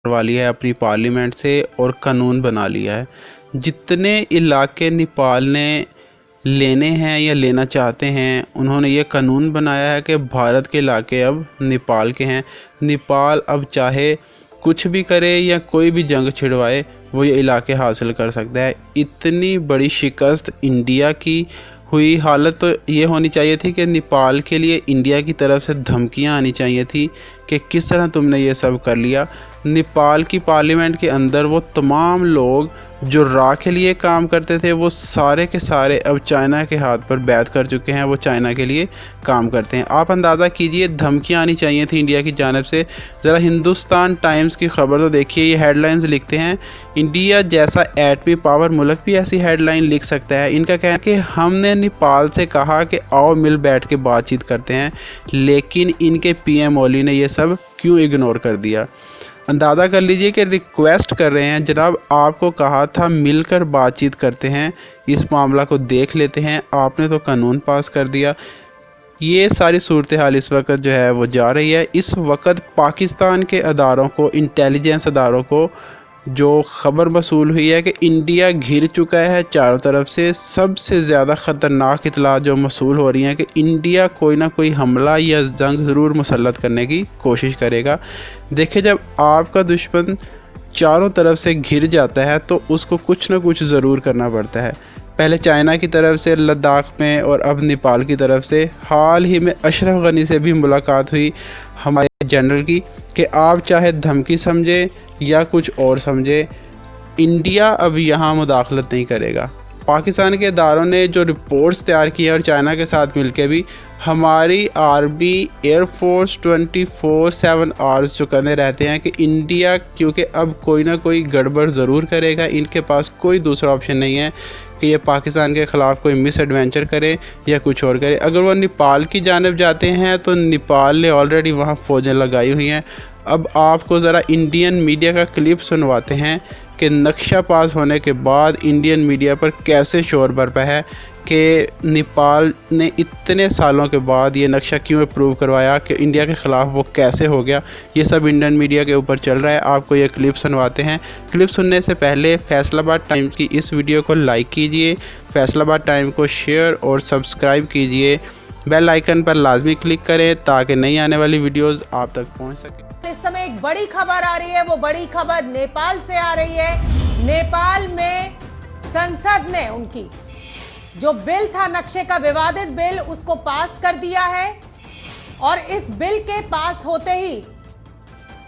करवा लिया है अपनी पार्लियामेंट से और कानून बना लिया है। जितने इलाके नेपाल ने लेने हैं या लेना चाहते हैं, उन्होंने ये कानून बनाया है कि भारत के इलाके अब नेपाल के हैं। नेपाल अब चाहे कुछ भी करे या कोई भी जंग छिड़वाए, वो ये इलाके हासिल कर सकता है। इतनी बड़ी शिकस्त इंडिया की हुई। हालत तो ये होनी चाहिए थी कि नेपाल के लिए इंडिया की तरफ से धमकियां आनी चाहिए थी कि किस तरह तुमने ये सब कर लिया। नेपाल की पार्लियामेंट के अंदर वो तमाम लोग जो रा के लिए काम करते थे, वो सारे के सारे अब चाइना के हाथ पर बैठ कर चुके हैं, वो चाइना के लिए काम करते हैं। आप अंदाज़ा कीजिए, धमकियां आनी चाहिए थी इंडिया की जानिब से। ज़रा हिंदुस्तान टाइम्स की खबर तो देखिए, ये हेडलाइंस लिखते हैं, इंडिया जैसा एटमी पावर मुल्क भी ऐसी हेडलाइन लिख सकता है। इनका कहना है कि हमने नेपाल से कहा कि आओ मिल बैठ के बातचीत करते हैं, लेकिन इनके पीएम ओली ने यह सब क्यों इग्नोर कर दिया। अंदाज़ा कर लीजिए कि रिक्वेस्ट कर रहे हैं, जनाब आपको कहा था मिलकर बातचीत करते हैं, इस मामला को देख लेते हैं, आपने तो कानून पास कर दिया। ये सारी सूरत हाल इस वक्त जो है वो जा रही है। इस वक्त पाकिस्तान के अदारों को, इंटेलिजेंस अदारों को जो ख़बर मसूल हुई है कि इंडिया घिर चुका है चारों तरफ से। सबसे ज़्यादा ख़तरनाक इतला जो मसूल हो रही हैं कि इंडिया कोई ना कोई हमला या जंग ज़रूर मुसल्लत करने की कोशिश करेगा। देखिए, जब आपका दुश्मन चारों तरफ से घिर जाता है तो उसको कुछ ना कुछ ज़रूर करना पड़ता है। पहले चाइना की तरफ से लद्दाख में और अब नेपाल की तरफ से। हाल ही में अशरफ गनी से भी मुलाकात हुई हमारे जनरल की कि आप चाहे धमकी समझे या कुछ और समझे, इंडिया अब यहाँ मुदाखलत नहीं करेगा। पाकिस्तान के इदारों ने जो रिपोर्ट्स तैयार की है और चाइना के साथ मिलकर भी, हमारी आर्मी एयरफोर्स 24/7 आवर्स चुकाने रहते हैं कि इंडिया क्योंकि अब कोई ना कोई गड़बड़ ज़रूर करेगा। इनके पास कोई दूसरा ऑप्शन नहीं है कि ये पाकिस्तान के ख़िलाफ़ कोई मिस एडवेंचर करे या कुछ और करे। अगर वो नेपाल की जानिब जाते हैं तो नेपाल ने ऑलरेडी वहाँ फ़ौजें लगाई हुई हैं। अब आपको ज़रा इंडियन मीडिया का क्लिप सुनवाते हैं कि नक्शा पास होने के बाद इंडियन मीडिया पर कैसे शोर बरपा है कि नेपाल ने इतने सालों के बाद ये नक्शा क्यों अप्रूव करवाया, कि इंडिया के ख़िलाफ़ वो कैसे हो गया। ये सब इंडियन मीडिया के ऊपर चल रहा है। आपको ये क्लिप सुनवाते हैं। क्लिप सुनने से पहले फैसलाबाद टाइम्स की इस वीडियो को लाइक कीजिए, फैसलाबाद टाइम को शेयर और सब्सक्राइब कीजिए, बेल आइकन पर लाजमी क्लिक करें ताकि नई आने वाली वीडियोज़ आप तक पहुँच सके। इस समय एक बड़ी खबर आ रही है, वो बड़ी खबर नेपाल से आ रही है। नेपाल में संसद ने उनकी जो बिल था, नक्शे का विवादित बिल, उसको पास कर दिया है। और इस बिल के पास होते ही,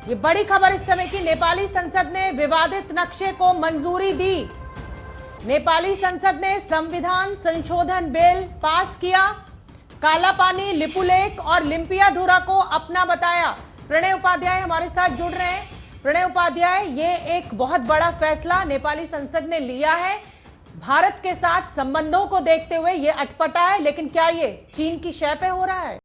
ये बड़ी खबर इस समय की, नेपाली संसद ने विवादित नक्शे को मंजूरी दी। नेपाली संसद ने संविधान संशोधन बिल पास किया। कालापानी, लिपुलेख और लिम्पियाधुरा को अपना बताया। प्रणय उपाध्याय हमारे साथ जुड़ रहे हैं। प्रणय उपाध्याय, ये एक बहुत बड़ा फैसला नेपाली संसद ने लिया है। भारत के साथ संबंधों को देखते हुए ये अटपटा है, लेकिन क्या ये चीन की शय पे हो रहा है?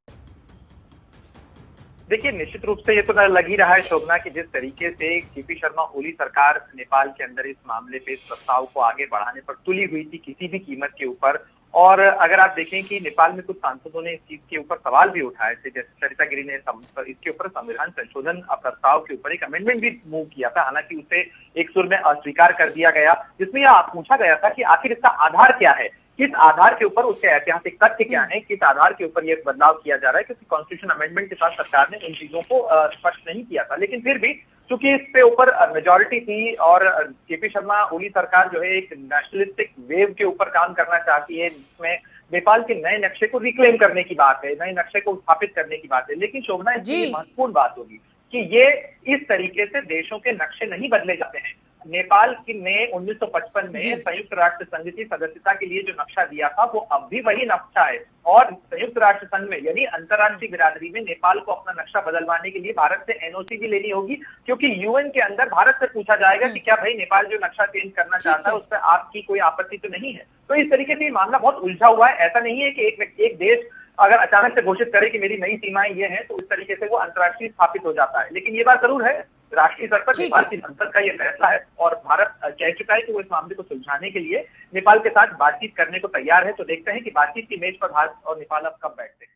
देखिए, निश्चित रूप से ये तो लग ही रहा है शोभना कि जिस तरीके से केपी शर्मा ओली सरकार नेपाल के अंदर इस मामले पे, इस प्रस्ताव को आगे बढ़ाने पर तुली हुई थी किसी भी कीमत के ऊपर। और अगर आप देखें कि नेपाल में कुछ सांसदों ने इस चीज के ऊपर सवाल भी उठाए थे, जैसे सरिता गिरी ने इसके ऊपर संविधान संशोधन प्रस्ताव के ऊपर एक अमेंडमेंट भी मूव किया था, हालांकि उसे एक सुर में अस्वीकार कर दिया गया, जिसमें यह पूछा गया था कि आखिर इसका आधार क्या है, किस आधार के ऊपर, उसके ऐतिहासिक तथ्य क्या है, किस आधार के ऊपर यह बदलाव किया जा रहा है, क्योंकि कॉन्स्टिट्यूशन अमेंडमेंट के साथ सरकार ने उन चीजों को स्पष्ट नहीं किया था। लेकिन फिर भी चूंकि इस पे ऊपर मेजॉरिटी थी और केपी शर्मा ओली सरकार जो है एक नेशनलिस्टिक वेव के ऊपर काम करना चाहती है, जिसमें नेपाल के नए नक्शे को रिक्लेम करने की बात है, नए नक्शे को स्थापित करने की बात है। लेकिन शोभना, इसकी महत्वपूर्ण बात होगी कि ये इस तरीके से देशों के नक्शे नहीं बदले जाते हैं। नेपाल ने 1955 में संयुक्त राष्ट्र संघ की सदस्यता के लिए जो नक्शा दिया था, वो अब भी वही नक्शा है। और संयुक्त राष्ट्र संघ में यानी अंतर्राष्ट्रीय बिरादरी में नेपाल को अपना नक्शा बदलवाने के लिए भारत से एनओसी भी लेनी होगी, क्योंकि यूएन के अंदर भारत से पूछा जाएगा कि क्या भाई नेपाल जो नक्शा चेंज करना चाहता है उस पर आपकी कोई आपत्ति तो नहीं है। तो इस तरीके से मामला बहुत उलझा हुआ है। ऐसा नहीं है कि एक देश अगर अचानक से घोषित करे कि मेरी नई सीमाएं ये हैं, तो इस तरीके से वो अंतर्राष्ट्रीय स्थापित हो जाता है। लेकिन ये बात जरूर है, राष्ट्रीय स्तर पर नेपाल की संसद का ये फैसला है और भारत कह चुका है कि वो इस मामले को सुलझाने के लिए नेपाल के साथ बातचीत करने को तैयार है। तो देखते हैं कि बातचीत की मेज पर भारत और नेपाल अब कब बैठते हैं।